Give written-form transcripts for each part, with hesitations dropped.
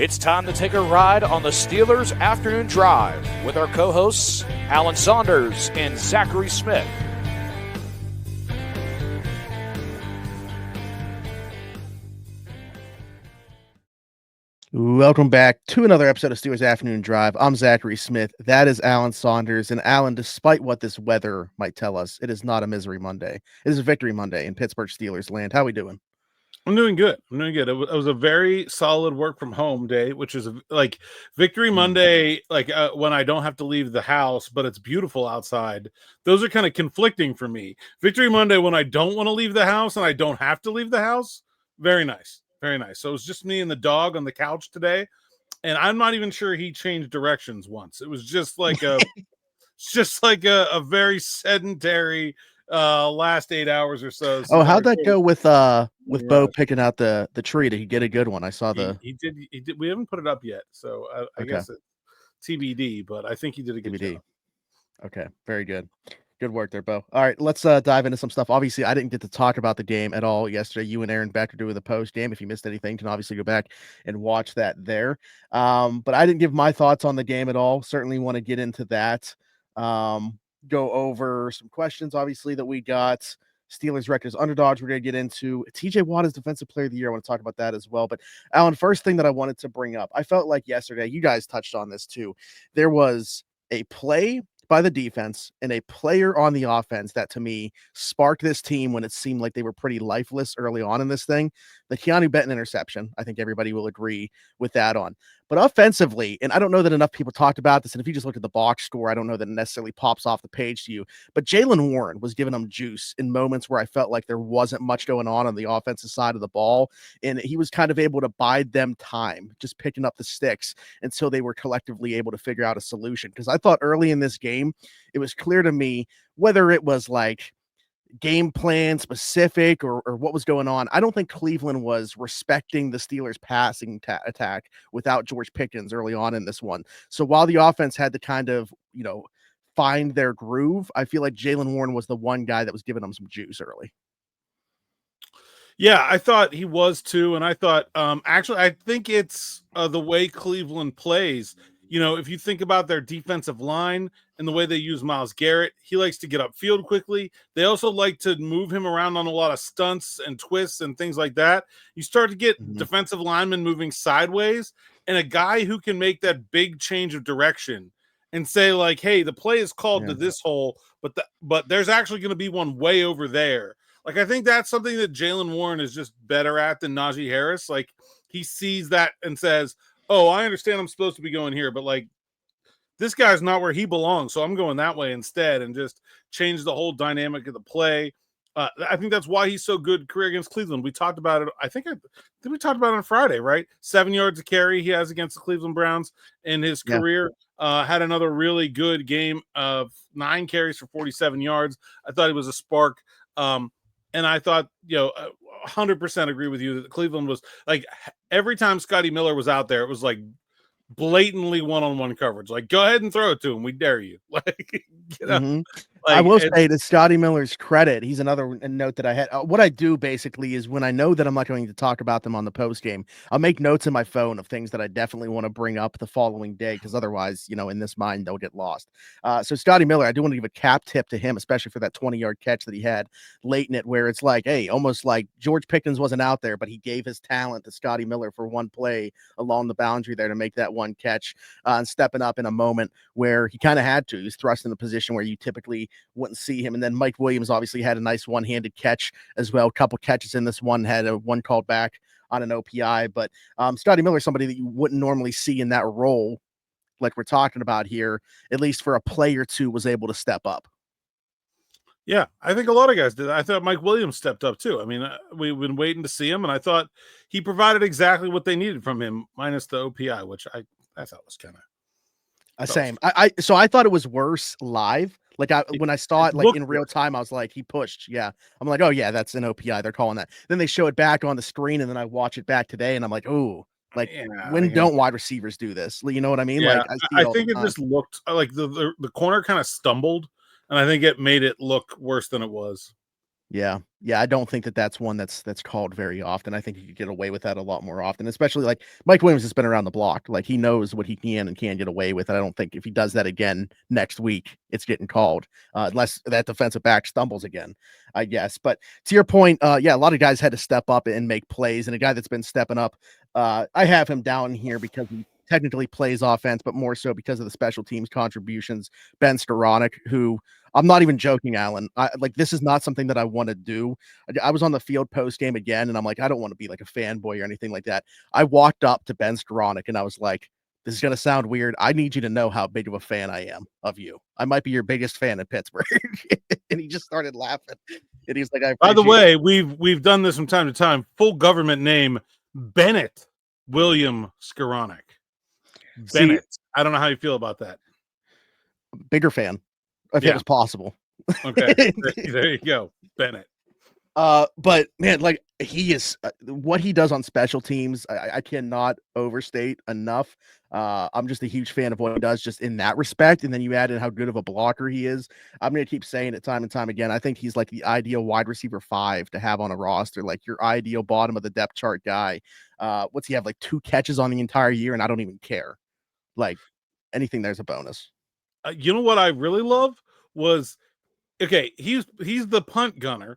It's time to take a ride on the Steelers Afternoon Drive with our co-hosts, Alan Saunders and Zachary Smith. Welcome back to another episode of Steelers Afternoon Drive. I'm Zachary Smith. That is Alan Saunders. And Alan, despite what this weather might tell us, it is not a misery Monday. It is a victory Monday in Pittsburgh Steelers land. How are we doing? I'm doing good. It was a very solid work from home day, which is like Victory Monday, when I don't have to leave the house, but it's beautiful outside. Those are kind of conflicting for me. Victory Monday when I don't want to leave the house and I don't have to leave the house. Very nice. Very nice. So it was just me and the dog on the couch today. And I'm not even sure he changed directions once. It was just like a very sedentary last 8 hours or so. How'd that go with Bo picking out the tree? Did he get a good one? I saw he did. We haven't put it up yet, so I guess it's TBD, but I think he did a good job. Okay, very good. Good work there, Bo. All right, let's dive into some stuff. Obviously, I didn't get to talk about the game at all yesterday. You and Aaron Beck are doing the post game. If you missed anything, you can obviously go back and watch that there. But I didn't give my thoughts on the game at all. Certainly want to get into that. Go over some questions, obviously, that we got. Steelers record as underdogs we're going to get into. TJ Watt is Defensive Player of the Year. I want to talk about that as well. But, Alan, first thing that I wanted to bring up, I felt like yesterday, you guys touched on this too, there was a play by the defense and a player on the offense that to me sparked this team when it seemed like they were pretty lifeless early on in this thing. The Keeanu Benton interception, I think everybody will agree with that on. But offensively, and I don't know that enough people talked about this, and if you just look at the box score, I don't know that it necessarily pops off the page to you, but Jaylen Warren was giving them juice in moments where I felt like there wasn't much going on the offensive side of the ball, and he was kind of able to bide them time, just picking up the sticks until they were collectively able to figure out a solution. Because I thought early in this game, it was clear to me whether it was like game plan specific or what was going on. I don't think Cleveland was respecting the Steelers passing attack without George Pickens early on in this one. So while the offense had to kind of, find their groove, I feel like Jaylen Warren was the one guy that was giving them some juice early. Yeah, I thought he was too. And I thought, actually, I think it's the way Cleveland plays. If you think about their defensive line and the way they use Myles Garrett, he likes to get upfield quickly. They also like to move him around on a lot of stunts and twists and things like that. You start to get defensive linemen moving sideways, and a guy who can make that big change of direction and say like, hey, the play is called to this hole, but there's actually going to be one way over there. Like, I think that's something that Jaylen Warren is just better at than Najee Harris. Like, he sees that and says, oh, I understand I'm supposed to be going here, but like this guy's not where he belongs, so I'm going that way instead, and just change the whole dynamic of the play. I think that's why he's so good career against Cleveland. We talked about it. I think we talked about it on Friday, right? 7 yards of carry he has against the Cleveland Browns in his career. Had another really good game of 9 carries for 47 yards. I thought he was a spark. And I thought, 100% agree with you that Cleveland was like every time Scotty Miller was out there, it was like blatantly one-on-one coverage. Like, go ahead and throw it to him. We dare you. I will say to Scotty Miller's credit, he's another note that I had. What I do basically is when I know that I'm not going to talk about them on the post game, I'll make notes in my phone of things that I definitely want to bring up the following day, because otherwise, in this mind, they'll get lost. So Scotty Miller, I do want to give a cap tip to him, especially for that 20-yard catch that he had late in it, where it's like, hey, almost like George Pickens wasn't out there, but he gave his talent to Scotty Miller for one play along the boundary there to make that one catch and stepping up in a moment where he kind of had to. He was thrust in the position where you typically wouldn't see him. And then Mike Williams obviously had a nice one-handed catch as well. A couple catches in this one, had one called back on an OPI. But Scotty Miller is somebody that you wouldn't normally see in that role like we're talking about here, at least for a play or two, was able to step up. Yeah, I think a lot of guys did. I thought Mike Williams stepped up too. I mean, we've been waiting to see him, and I thought he provided exactly what they needed from him, minus the OPI, which I thought was kind of same. So I thought it was worse live. Like when I saw it like in real time, I was like, he pushed. Yeah. I'm like, oh yeah, that's an OPI. They're calling that. Then they show it back on the screen, and then I watch it back today, and I'm like, oh, like don't wide receivers do this? You know what I mean? Yeah, like I think it just looked like the corner kind of stumbled, and I think it made it look worse than it was. Yeah. Yeah, I don't think that that's one that's called very often. I think you could get away with that a lot more often, especially like Mike Williams has been around the block. Like he knows what he can and can get away with. I don't think if he does that again next week, it's getting called unless that defensive back stumbles again, I guess. But to your point, yeah, a lot of guys had to step up and make plays, and a guy that's been stepping up, I have him down here because he technically plays offense, but more so because of the special teams contributions. Ben Skowronek, who I'm not even joking, Alan. Like this is not something that I want to do. I was on the field post game again, and I'm like, I don't want to be like a fanboy or anything like that. I walked up to Ben Skowronek and I was like, this is gonna sound weird. I need you to know how big of a fan I am of you. I might be your biggest fan in Pittsburgh. And he just started laughing. And he's like, By the way, we've done this from time to time. Full government name, Bennett William Skowronek. Bennett. I don't know how you feel about that. Bigger fan, if it was possible. Okay, there you go, Bennett. But man, like he is what he does on special teams, I cannot overstate enough. I'm just a huge fan of what he does just in that respect. And then you add in how good of a blocker he is. I'm gonna keep saying it time and time again. I think he's like the ideal wide receiver 5 to have on a roster, like your ideal bottom of the depth chart guy. What's he have, like 2 catches on the entire year, and I don't even care. Like anything there's a bonus. You know what I really love was, okay, he's the punt gunner.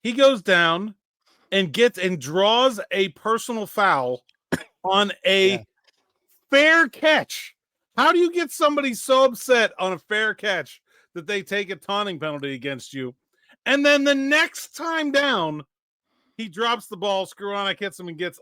He goes down and draws a personal foul on a fair catch. How do you get somebody so upset on a fair catch that they take a taunting penalty against you? And then the next time down, he drops the ball, Skowronek hits him and gets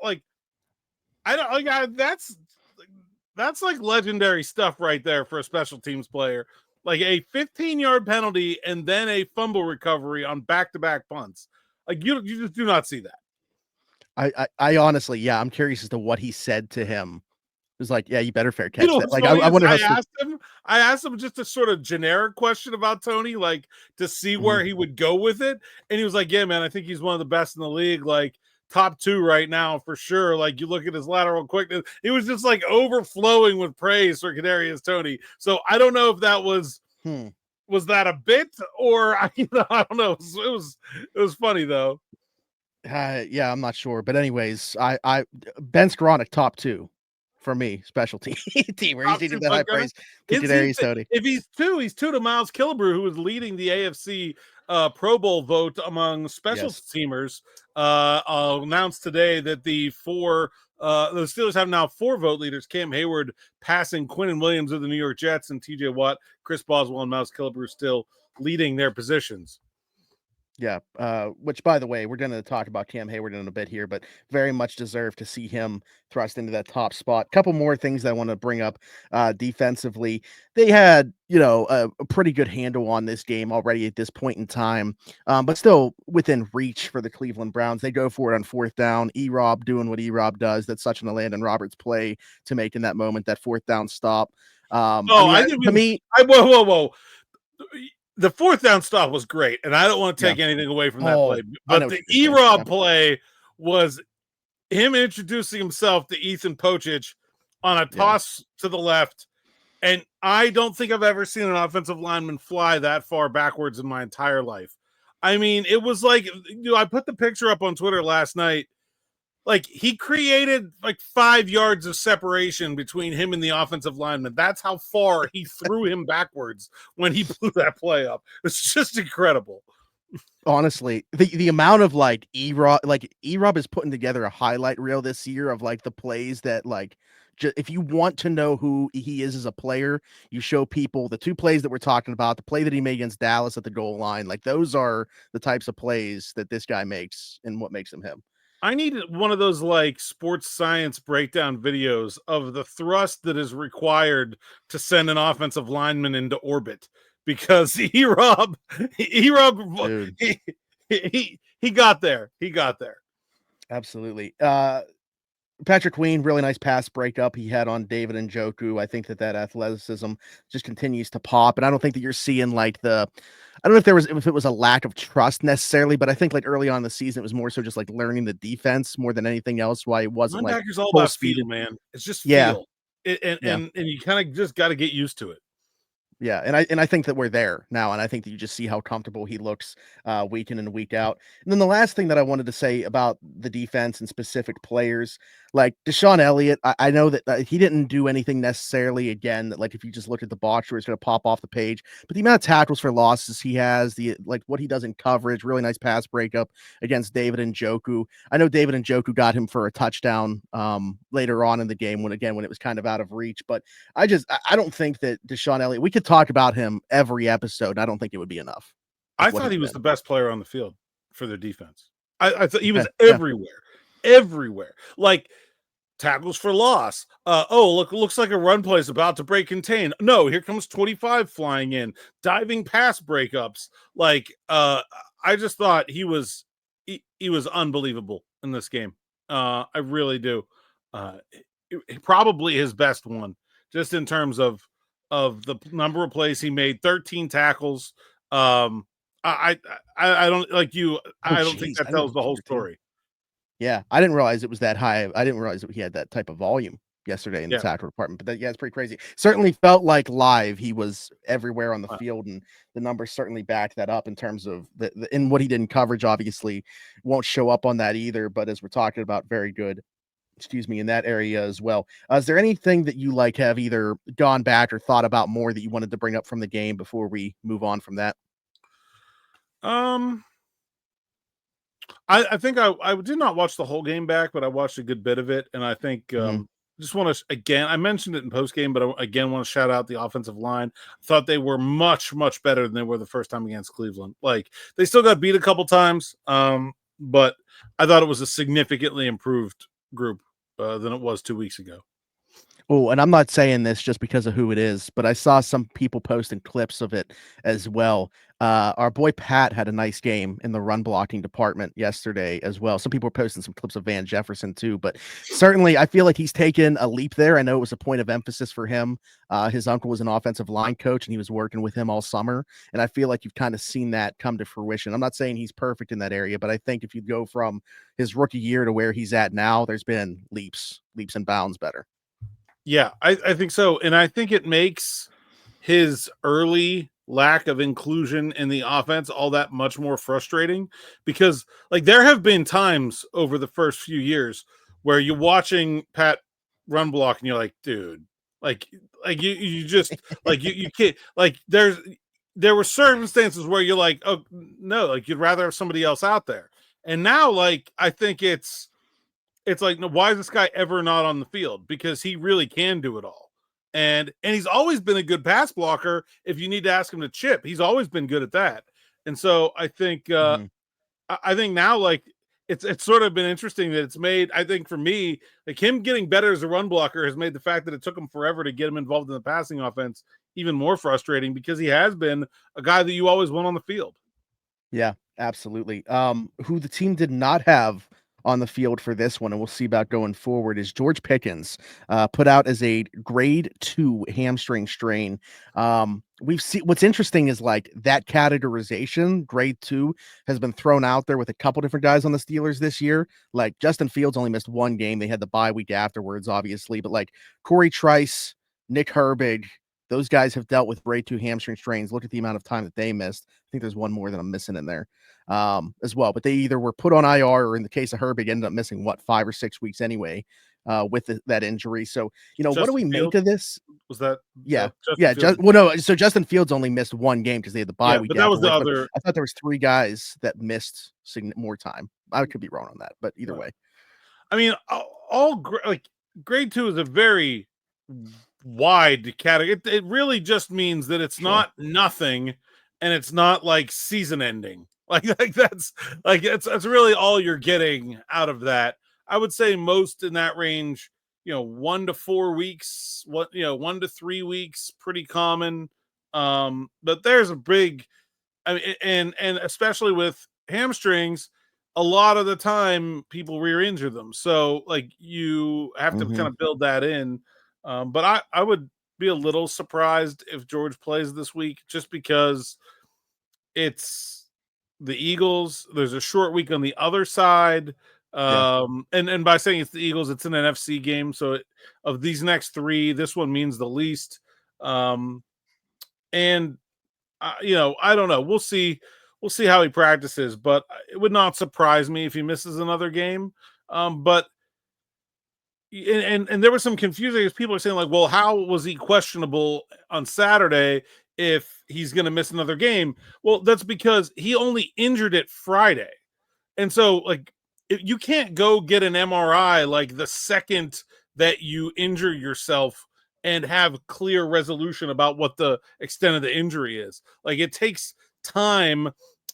that's like legendary stuff right there for a special teams player. Like a 15-yard penalty and then a fumble recovery on back-to-back punts. Like you just do not see that. I honestly, yeah, I'm curious as to what he said to him. It was like, yeah, you better fair catch that. Like I wonder how I asked him just a sort of generic question about Tony, like to see where he would go with it. And he was like, yeah, man, I think he's one of the best in the league. Like top 2 right now for sure. Like you look at his lateral quickness, it was just like overflowing with praise for Kadarius Toney. So I don't know if that was that a bit or I don't know. It was funny though. Yeah, I'm not sure, but anyways, I Ben Skowronek top 2 for me, special team where he's needed that high praise to Kadarius Toney. If he's 2, he's 2 to Miles Killebrew, who is leading the AFC Pro Bowl vote among special teamers. Announced today that the Steelers have now 4 vote leaders: Cam Heyward passing Quinnen Williams of the New York Jets, and TJ Watt, Chris Boswell, and Miles Killebrew still leading their positions. Yeah, which, by the way, we're going to talk about Cam Heyward in a bit here, but very much deserve to see him thrust into that top spot. Couple more things that I want to bring up defensively. They had, a pretty good handle on this game already at this point in time, but still within reach for the Cleveland Browns. They go for it on 4th down. E-Rob doing what E-Rob does. That's such an Landon Roberts play to make in that moment, that 4th down stop. Whoa. The 4th down stop was great, and I don't want to take anything away from that play. But the E-Rob play was him introducing himself to Ethan Pochich on a toss to the left, and I don't think I've ever seen an offensive lineman fly that far backwards in my entire life. I mean, it was like, I put the picture up on Twitter last night. Like, he created like 5 yards of separation between him and the offensive lineman. That's how far he threw him backwards when he blew that play up. It's just incredible. Honestly, the amount of like E-Rob is putting together a highlight reel this year of like the plays that like, if you want to know who he is as a player, you show people the 2 plays that we're talking about, the play that he made against Dallas at the goal line. Like those are the types of plays that this guy makes and what makes him him. I need one of those like sports science breakdown videos of the thrust that is required to send an offensive lineman into orbit, because E-Rob, he got there. He got there. Absolutely. Patrick Queen, really nice pass breakup he had on David Njoku. I think that athleticism just continues to pop, and I don't think that you're seeing like I don't know if it was a lack of trust necessarily, but I think like early on in the season it was more so just like learning the defense more than anything else. Why it wasn't like all about feel, man. It's just feel, and you kind of just got to get used to it. Yeah, and I think that we're there now, and I think that you just see how comfortable he looks week in and week out. And then the last thing that I wanted to say about the defense and specific players, like DeShon Elliott, I know that he didn't do anything necessarily again that like if you just look at the box score, it's going to pop off the page. But the amount of tackles for losses he has, the like what he does in coverage, really nice pass breakup against David Njoku. I know David Njoku got him for a touchdown later on in the game when it was kind of out of reach, but I don't think that DeShon Elliott, we could talk about him every episode. I don't think it would be enough. I thought he was the best player on the field for their defense. I thought he was Yeah. everywhere. Like tackles for loss. Looks like a run play is about to break contain. No, here comes 25 flying in, diving pass breakups. Like I just thought he was unbelievable in this game. I really do. Probably his best one, just in terms of the number of plays he made. 13 tackles. I don't like you. I don't think that tells the whole story. Yeah, I didn't realize it was that high. I didn't realize that he had that type of volume yesterday in the tackle department. But it's pretty crazy. Certainly felt like live he was everywhere on the field, and the numbers certainly back that up in terms of in what he did in coverage. Obviously, won't show up on that either. But as we're talking about, very good. In that area as well. Is there anything that you like have either gone back or thought about more that you wanted to bring up from the game before we move on from that? I think I did not watch the whole game back, but I watched a good bit of it, and I think just want to again. I mentioned it in post game, but I again want to shout out the offensive line. I thought they were much better than they were the first time against Cleveland. Like they still got beat a couple times, but I thought it was a significantly improved group than it was 2 weeks ago. Oh, and I'm not saying this just because of who it is, but I saw some people posting clips of it as well. Our boy Pat had a nice game in the run blocking department yesterday as well. Some people were posting some clips of Van Jefferson too, but certainly I feel like he's taken a leap there. I know it was a point of emphasis for him. His uncle was an offensive line coach and he was working with him all summer. And I feel like you've kind of seen that come to fruition. I'm not saying he's perfect in that area, but I think if you go from his rookie year to where he's at now, there's been leaps and bounds better. Yeah, I think so. And I think it makes his early lack of inclusion in the offense all that much more frustrating because like there have been times over the first few years where you're watching Pat run block and you're like, dude, like you just like you can't like there were circumstances where you're like, oh no, like you'd rather have somebody else out there. And now like I think it's like, no, why is this guy ever not on the field? Because he really can do it all. And he's always been a good pass blocker. If you need to ask him to chip, he's always been good at that. And so I think, I think now, like it's sort of been interesting that it's made, I think for me, like him getting better as a run blocker has made the fact that it took him forever to get him involved in the passing offense even more frustrating because he has been a guy that you always want on the field. Yeah, absolutely. Who the team did not have on the field for this one, and we'll see about going forward, is George Pickens, put out as a grade 2 hamstring strain. We've seen what's interesting is like that categorization, grade 2, has been thrown out there with a couple different guys on the Steelers this year. Like Justin Fields only missed one game. They had the bye week afterwards, obviously, but like Corey Trice, Nick Herbig, those guys have dealt with grade 2 hamstring strains. Look at the amount of time that they missed. I think there's one more that I'm missing in there as well. But they either were put on IR or in the case of Herbig, ended up missing 5 or 6 weeks anyway with that injury. So, Justin what do we make of this? Was that? So Justin Fields only missed one game because they had the bye week. But that was the other. I thought there was 3 guys that missed more time. I could be wrong on that, but either way. I mean, like grade 2 is a very wide category. It really just means that it's not nothing and it's not like season ending. Like that's really all you're getting out of that. I would say most in that range, 1 to 4 weeks, 1 to 3 weeks, pretty common. But there's a big, I mean, and especially with hamstrings, a lot of the time people rear injure them. So like you have to kind of build that in. But I would be a little surprised if George plays this week just because it's the Eagles. There's a short week on the other side. And by saying it's the Eagles, it's an NFC game. So of these next 3, this one means the least. And I don't know. We'll see. We'll see how he practices, but it would not surprise me if he misses another game. But there was some confusion because people are saying like, well, how was he questionable on Saturday if he's going to miss another game? Well, that's because he only injured it Friday. And so like you can't go get an MRI like the second that you injure yourself and have clear resolution about what the extent of the injury is. Like it takes time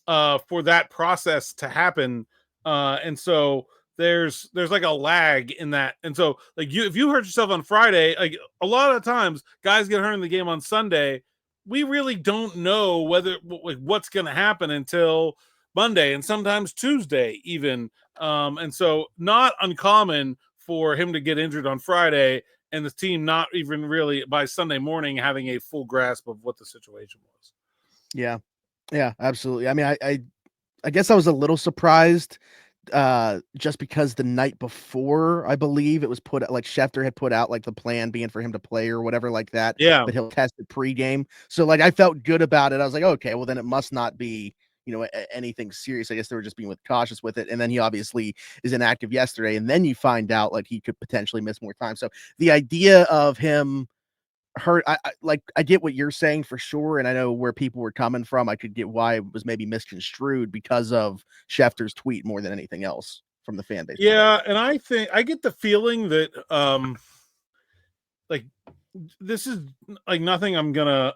for that process to happen. And so there's like a lag in that. And so like if you hurt yourself on Friday, like a lot of times guys get hurt in the game on Sunday. We really don't know what's going to happen until Monday and sometimes Tuesday even. And so not uncommon for him to get injured on Friday and the team not even really by Sunday morning having a full grasp of what the situation was. Yeah. Yeah, absolutely. I mean, I guess I was a little surprised just because the night before, I believe it was put like Schefter had put out like the plan being for him to play or whatever like that. Yeah. But he'll test it pregame. So like I felt good about it. I was like, okay, well then it must not be, anything serious. I guess they were just being cautious with it. And then he obviously is inactive yesterday. And then you find out like he could potentially miss more time. So the idea of him hurt, I get what you're saying for sure, and I know where people were coming from. I could get why it was maybe misconstrued because of Schefter's tweet more than anything else from the fan base. Yeah, and I think I get the feeling that like this is like nothing I'm gonna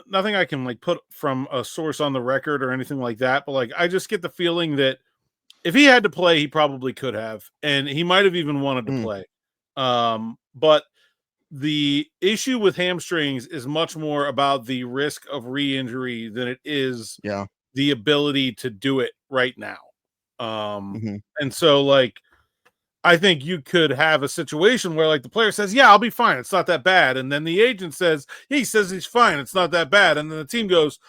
nothing I can like put from a source on the record or anything like that, but like I just get the feeling that if he had to play, he probably could have, and he might have even wanted to play. But the issue with hamstrings is much more about the risk of re-injury than it is the ability to do it right now. And so like I think you could have a situation where like the player says, yeah, I'll be fine. It's not that bad. And then the agent says, he says he's fine. It's not that bad. And then the team goes,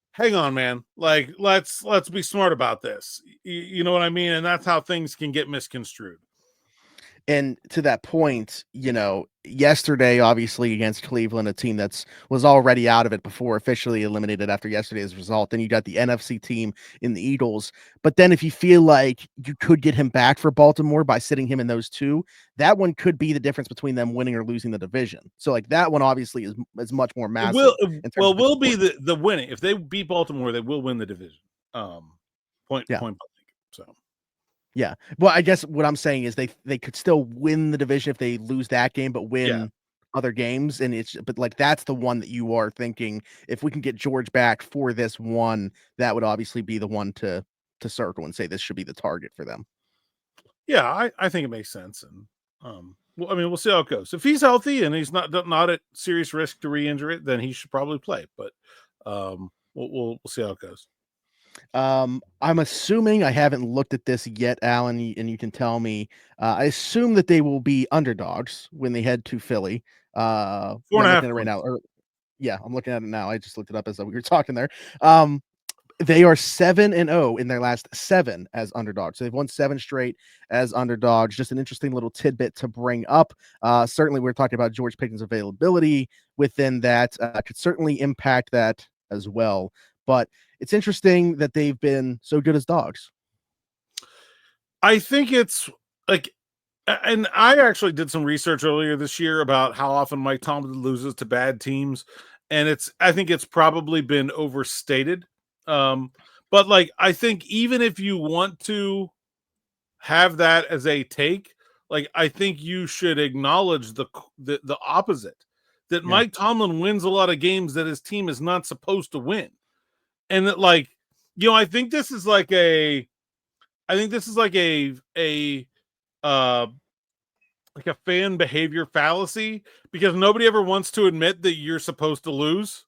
hang on, man. Like, let's be smart about this. You know what I mean? And that's how things can get misconstrued. And to that point, yesterday, obviously against Cleveland, a team was already out of it before officially eliminated after yesterday's result. Then you got the NFC team in the Eagles. But then if you feel like you could get him back for Baltimore by sitting him in those two, that one could be the difference between them winning or losing the division. So like that one obviously is much more massive. Will be the winning. If they beat Baltimore, they will win the division. Point blank. So. Yeah. Well, I guess what I'm saying is they could still win the division if they lose that game, but win other games. And but like, that's the one that you are thinking, if we can get George back for this one, that would obviously be the one to circle and say this should be the target for them. Yeah, I think it makes sense. And well, I mean, we'll see how it goes. If he's healthy and he's not at serious risk to re-injure it, then he should probably play. But we'll see how it goes. I'm assuming, I haven't looked at this yet, Alan, and you can tell me. I assume that they will be underdogs when they head to Philly. 4.5 right now. I'm looking at it now. I just looked it up as we were talking there. They are 7-0 in their last 7 as underdogs. So they've won 7 straight as underdogs. Just an interesting little tidbit to bring up. Certainly, we're talking about George Pickens' availability within that. Could certainly impact that as well. But it's interesting that they've been so good as dogs. I think it's like, and I actually did some research earlier this year about how often Mike Tomlin loses to bad teams. And I think it's probably been overstated. But like, I think even if you want to have that as a take, like, I think you should acknowledge the opposite, that Mike Tomlin wins a lot of games that his team is not supposed to win. And that, like, I think this is like a fan behavior fallacy, because nobody ever wants to admit that you're supposed to lose.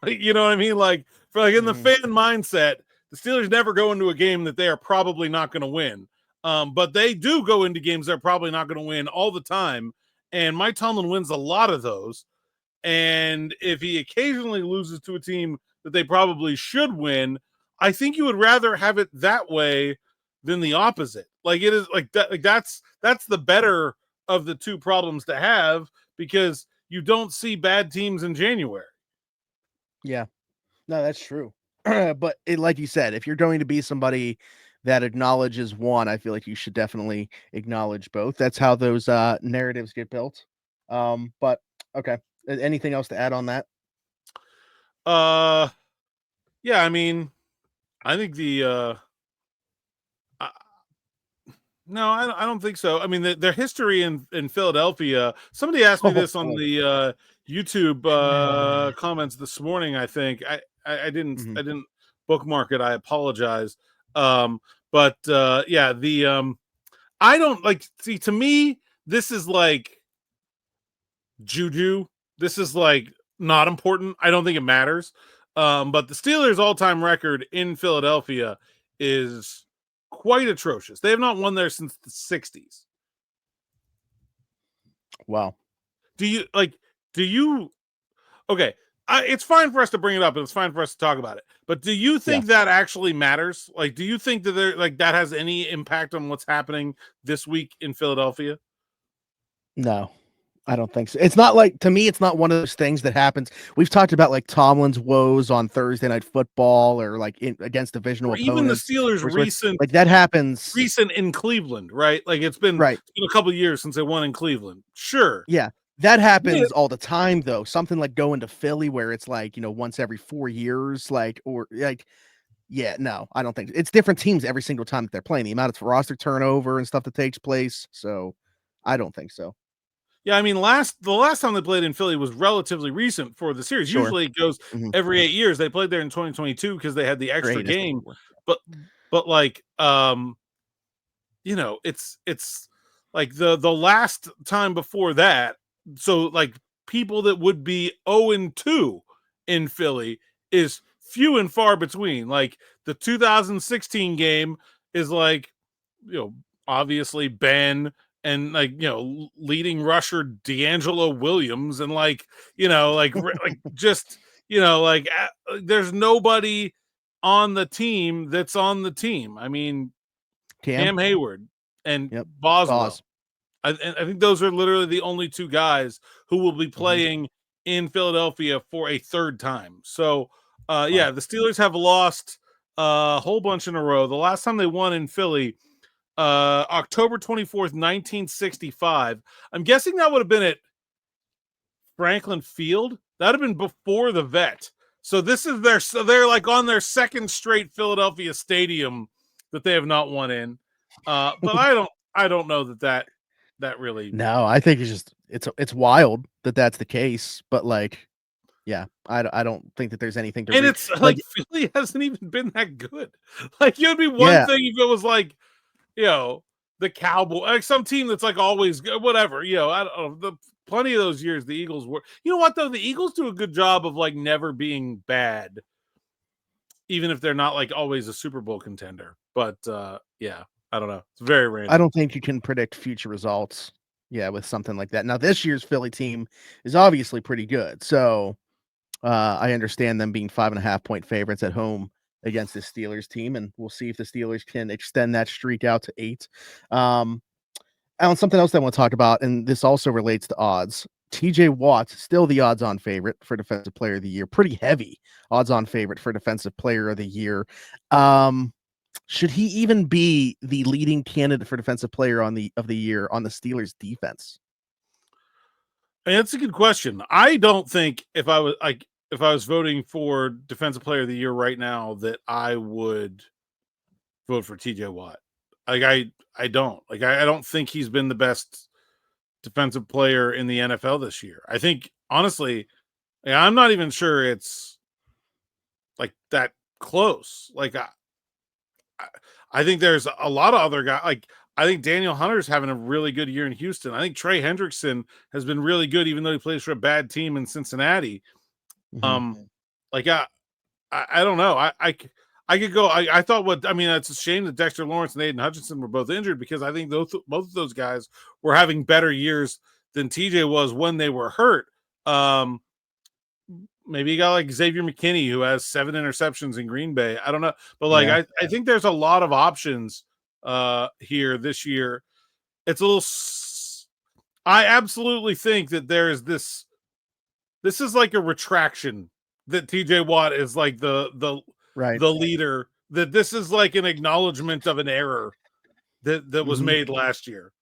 You know what I mean? Like, for like in the fan mindset, the Steelers never go into a game that they are probably not going to win. But they do go into games they're probably not going to win all the time. And Mike Tomlin wins a lot of those. And if he occasionally loses to a team that they probably should win, I think you would rather have it that way than the opposite. Like, it is like that. Like that's the better of the two problems to have, because you don't see bad teams in January. Yeah. No, that's true. But like you said, if you're going to be somebody that acknowledges one, I feel like you should definitely acknowledge both. That's how those narratives get built. But okay. Anything else to add on that? Uh, yeah, I mean, I think uh, no, I don't think so. I mean, their history in Philadelphia. Somebody asked me this on Oh. the YouTube comments this morning. I think I didn't Mhm. I didn't bookmark it. I apologize. But yeah, I don't like. See, to me, this is like juju. This is like not important. I don't think it matters. But the Steelers' all-time record in Philadelphia is quite atrocious. They have not won there since the 60s. Wow. Do you like do you okay, it's fine for us to bring it up and it's fine for us to talk about it. But do you Yeah. think that actually matters? Like do you think that there like that has any impact on what's happening this week in Philadelphia? No. I don't think so. It's not like to me, it's not one of those things that happens. We've talked about like Tomlin's woes on Thursday Night Football or like against divisional Or even the opponents. Steelers' Where like that happens, recent in Cleveland, right? Like right? it's been a couple of years since they won in Cleveland. Sure. Yeah, that Yeah. happens all the time though. Something like going to Philly where it's like, once every 4 years, like or like yeah, no, I don't think it's different teams every single time that they're playing. The amount of roster turnover and stuff that takes place. So I don't think so. Yeah, I mean, the last time they played in Philly was relatively recent for the series. Sure. Usually it goes Mhm. every 8 years. They played there in 2022 because they had the extra Greatest game. before. But like it's like the last time before that. So like people that would be 0-2 in Philly is few and far between. Like the 2016 game is like, obviously Ben and like, leading rusher D'Angelo Williams and like, like just, there's nobody on the team that's on the team. I mean, Cam? Cam Heyward and Yep. Boswell. Pause. I think those are literally the only two guys who will be Mhm. playing in Philadelphia for a third time. So, Wow. yeah, the Steelers have lost a whole bunch in a row. The last time they won in Philly, October 24th, 1965. I'm guessing that would have been at Franklin Field. That'd have been before the vet. So they're like on their second straight Philadelphia stadium that they have not won in. But I don't know that really. No, I think it's wild that that's the case, but like, yeah, I don't think that there's anything to And read. it's Like, like Philly hasn't even been that good. Like it would be one yeah, thing if it was like, you know, the Cowboy, like some team that's like always good, whatever. I don't know. Plenty of those years the Eagles were. You know what though? The Eagles do a good job of like never being bad, even if they're not like always a Super Bowl contender. But yeah, I don't know. It's very I random. don't think you can predict future results. Yeah, with something like that. Now, this year's Philly team is obviously pretty good. So I understand them being 5.5 point favorites at home against the Steelers team, and we'll see if the Steelers can extend that streak out to 8. Um, Alan, something else I want to talk about, and this also relates to odds. TJ Watt, still the odds on favorite for Defensive Player of the Year. Pretty heavy odds on favorite for Defensive Player of the Year. Um, should he even be the leading candidate for Defensive Player of the Year on the Steelers defense? And it's a good question. I don't think if I was voting for Defensive Player of the Year right now that I would vote for TJ Watt. Like I don't. Like I don't think he's been the best defensive player in the NFL this year. I think honestly, I'm not even sure it's like that close. Like I think there's a lot of other guys. Like I think Daniel Hunter's having a really good year in Houston. I think Trey Hendrickson has been really good, even though he plays for a bad team in Cincinnati. Mhm. Um, like I don't know. I could go. I thought it's a shame that Dexter Lawrence and Aiden Hutchinson were both injured because I think both of those guys were having better years than TJ was when they were hurt. Um, Maybe you got like Xavier McKinney who has 7 interceptions in Green Bay. I don't know, but like Yeah. I think there's a lot of options here this year. It's a little. I absolutely think that there is this. This is like a retraction that TJ Watt is like the leader, that this is like an acknowledgement of an error that was made last year.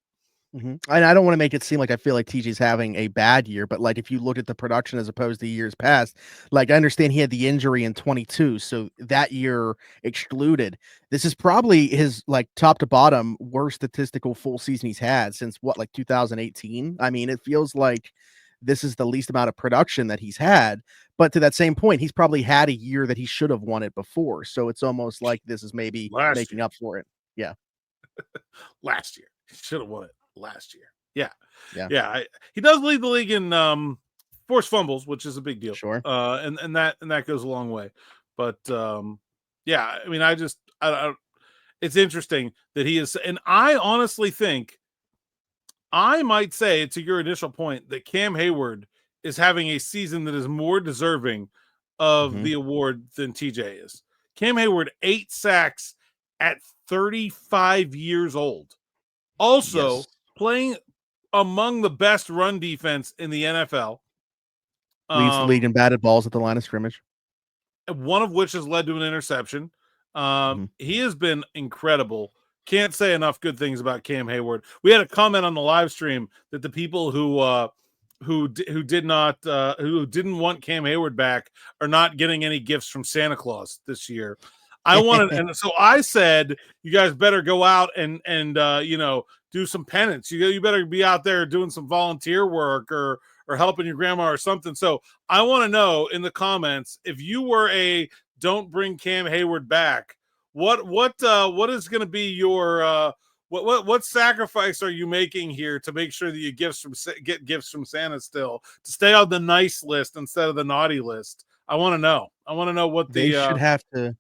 And I don't want to make it seem like I feel like TJ's having a bad year, but like if you look at the production as opposed to years past, like I understand he had the injury in 22, so that year excluded. This is probably his like top to bottom worst statistical full season he's had since like 2018. I mean, it feels like this is the least amount of production that he's had, but to that same point, he's probably had a year that he should have won it before. So it's almost like this is maybe making up for it. Yeah. Last year. He should have won it last year. Yeah. He does lead the league in forced fumbles, which is a big deal. Sure. And that goes a long way. But yeah, I mean, I it's interesting that he is, and I honestly think I might say, to your initial point, that Cam Heyward is having a season that is more deserving of the award than TJ is. Cam Heyward, 8 sacks at 35 years old. Also playing among the best run defense in the NFL. Leads the league in batted balls at the line of scrimmage. One of which has led to an interception. He has been incredible. Can't say enough good things about Cam Heyward. We had a comment on the live stream that the people who didn't want Cam Heyward back are not getting any gifts from Santa Claus this year. I wanted, and so I said, you guys better go out and do some penance. You better be out there doing some volunteer work or helping your grandma or something. So I want to know in the comments, if you were a don't bring Cam Heyward back, what is going to be your what sacrifice are you making here to make sure that you get gifts from Santa still, to stay on the nice list instead of the naughty list? I want to know. I want to know what they should have to.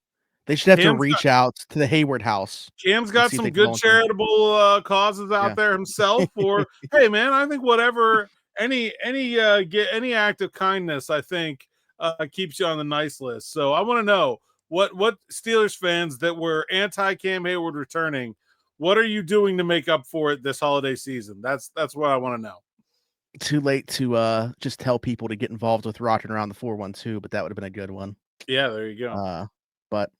They should have to reach out to the Heyward house. Cam's got some good charitable causes out there himself. Or hey, man, I think whatever any act of kindness, I think keeps you on the nice list. So I want to know what Steelers fans that were anti Cam Heyward returning, what are you doing to make up for it this holiday season? That's what I want to know. Too late to just tell people to get involved with rocking around the 412, but that would have been a good one. Yeah, there you go. But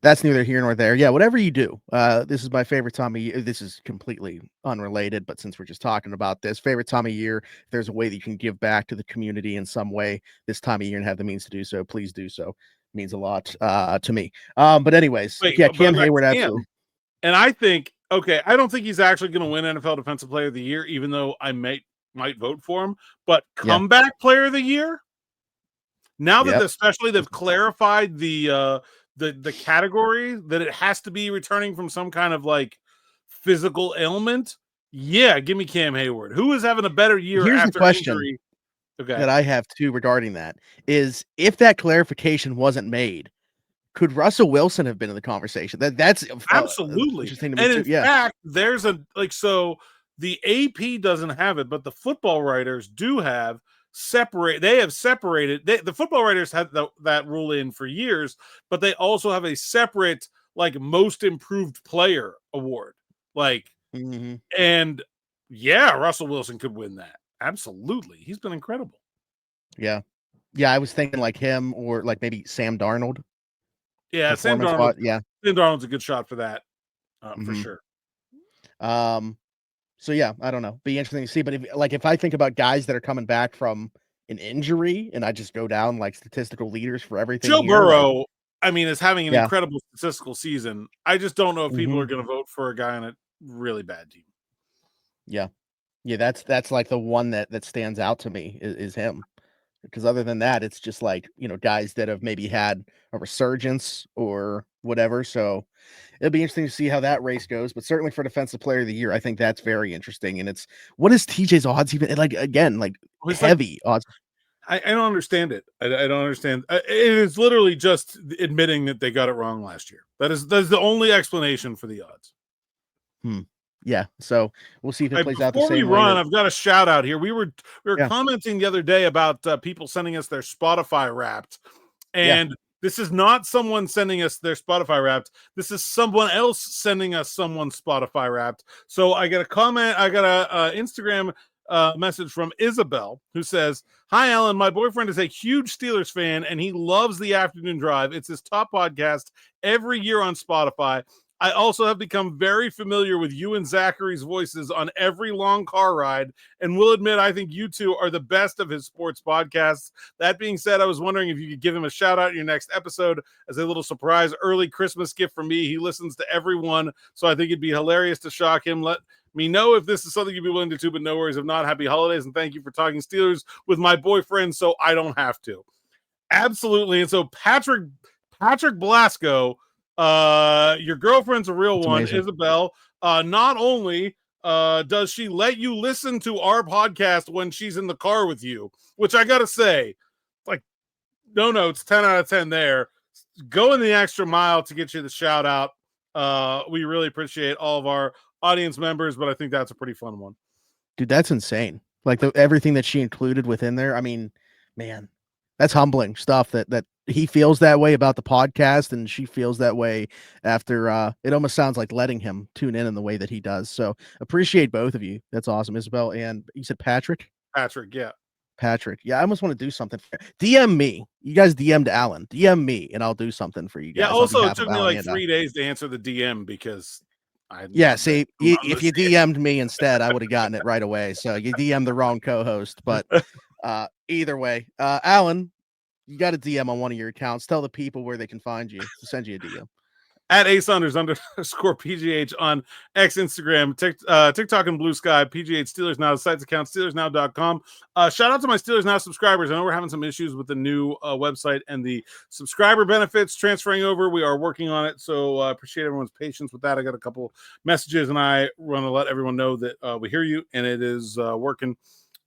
that's neither here nor there. Yeah, whatever you do. This is my favorite time of year. This is completely unrelated, but since we're just talking about this, favorite time of year, if there's a way that you can give back to the community in some way this time of year and have the means to do so, please do so. It means a lot to me. But anyways, Cam Heyward, absolutely. And I think, I don't think he's actually going to win NFL Defensive Player of the Year, even though I might vote for him. But Comeback Player of the Year, now that especially they've clarified the category that it has to be returning from some kind of like physical ailment. Yeah, give me Cam Heyward. Who is having a better year? Here's after the question injury? that I have too regarding that is, if that clarification wasn't made, could Russell Wilson have been in the conversation? That's absolutely interesting to me. And in fact, there's so the AP doesn't have it, but the football writers do have separated. The football writers had that rule in for years, but they also have a separate like most improved player award. Like, and Russell Wilson could win that. Absolutely. He's been incredible. Yeah. I was thinking like him or like maybe Sam Darnold. Yeah, Sam Darnold. Sam Darnold's a good shot for that, for sure. So yeah, I don't know. Be interesting to see. But if I think about guys that are coming back from an injury, and I just go down like statistical leaders for everything. Joe Burrow, is having an incredible statistical season. I just don't know if people are going to vote for a guy on a really bad team. Yeah, that's like the one that stands out to me is him. Because other than that, it's just like, guys that have maybe had a resurgence or whatever. So it'll be interesting to see how that race goes. But certainly for Defensive Player of the Year, I think that's very interesting. And what is TJ's odds even? Like, again, like heavy odds. I don't understand it. I don't understand. It is literally just admitting that they got it wrong last year. That's the only explanation for the odds. Yeah, so we'll see if it plays out the same way. Before we run, I've got a shout out here. We were commenting the other day about people sending us their Spotify Wrapped, and this is not someone sending us their Spotify Wrapped. This is someone else sending us someone's Spotify Wrapped. So I got a comment. I got a Instagram message from Isabel, who says, "Hi, Alan. My boyfriend is a huge Steelers fan, and he loves the Afternoon Drive. It's his top podcast every year on Spotify. I also have become very familiar with you and Zachary's voices on every long car ride, and will admit I think you two are the best of his sports podcasts. That being said, I was wondering if you could give him a shout out in your next episode as a little surprise early Christmas gift for me. He listens to everyone, so I think it'd be hilarious to shock him. Let me know if this is something you'd be willing to do, but no worries. If not, happy holidays, and thank you for talking Steelers with my boyfriend so I don't have to." Absolutely. And so Patrick Blasco, your girlfriend's a real one, amazing. Isabel. Not only does she let you listen to our podcast when she's in the car with you, which I gotta say, like, no notes, 10 out of 10 there. Going the extra mile to get you the shout out. We really appreciate all of our audience members, but I think that's a pretty fun one. Dude, that's insane. Like everything that she included within there. I mean, man, that's humbling stuff that he feels that way about the podcast, and she feels that way after it almost sounds like letting him tune in the way that he does. So appreciate both of you. That's awesome. Isabel, and you said Patrick? Yeah. Patrick. Yeah, I almost want to do something. DM me. You guys DM'd Alan. DM me, and I'll do something for you guys. Yeah, also it took me like 3 days to answer the DM because see, if you DM'd me instead, I would have gotten it right away. So you DM'd the wrong co-host. But either way, Alan, you got a DM on one of your accounts. Tell the people where they can find you to send you a DM. At @Saunders_PGH on X, Instagram, TikTok, and Blue Sky. PGH Steelers Now, the site's account, SteelersNow.com. Shout out to my Steelers Now subscribers. I know we're having some issues with the new website and the subscriber benefits transferring over. We are working on it, so I appreciate everyone's patience with that. I got a couple messages, and I want to let everyone know that we hear you, and it is working,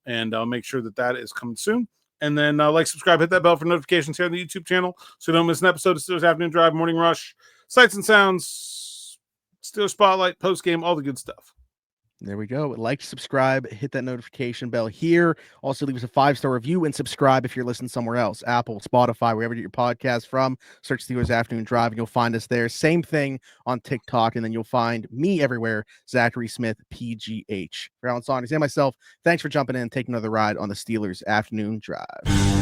and I'll make sure that is coming soon. And then like, subscribe, hit that bell for notifications here on the YouTube channel so you don't miss an episode of Steelers Afternoon Drive, Morning Rush, Sights and Sounds, Steelers Spotlight, post-game, all the good stuff. There we go. Like, subscribe, hit that notification bell here. Also, leave us a 5-star review and subscribe if you're listening somewhere else. Apple, Spotify, wherever you get your podcast from. Search Steelers Afternoon Drive and you'll find us there. Same thing on TikTok, and then you'll find me everywhere, Zachary Smith, PGH. For Alan Saunders and myself, thanks for jumping in and taking another ride on the Steelers Afternoon Drive.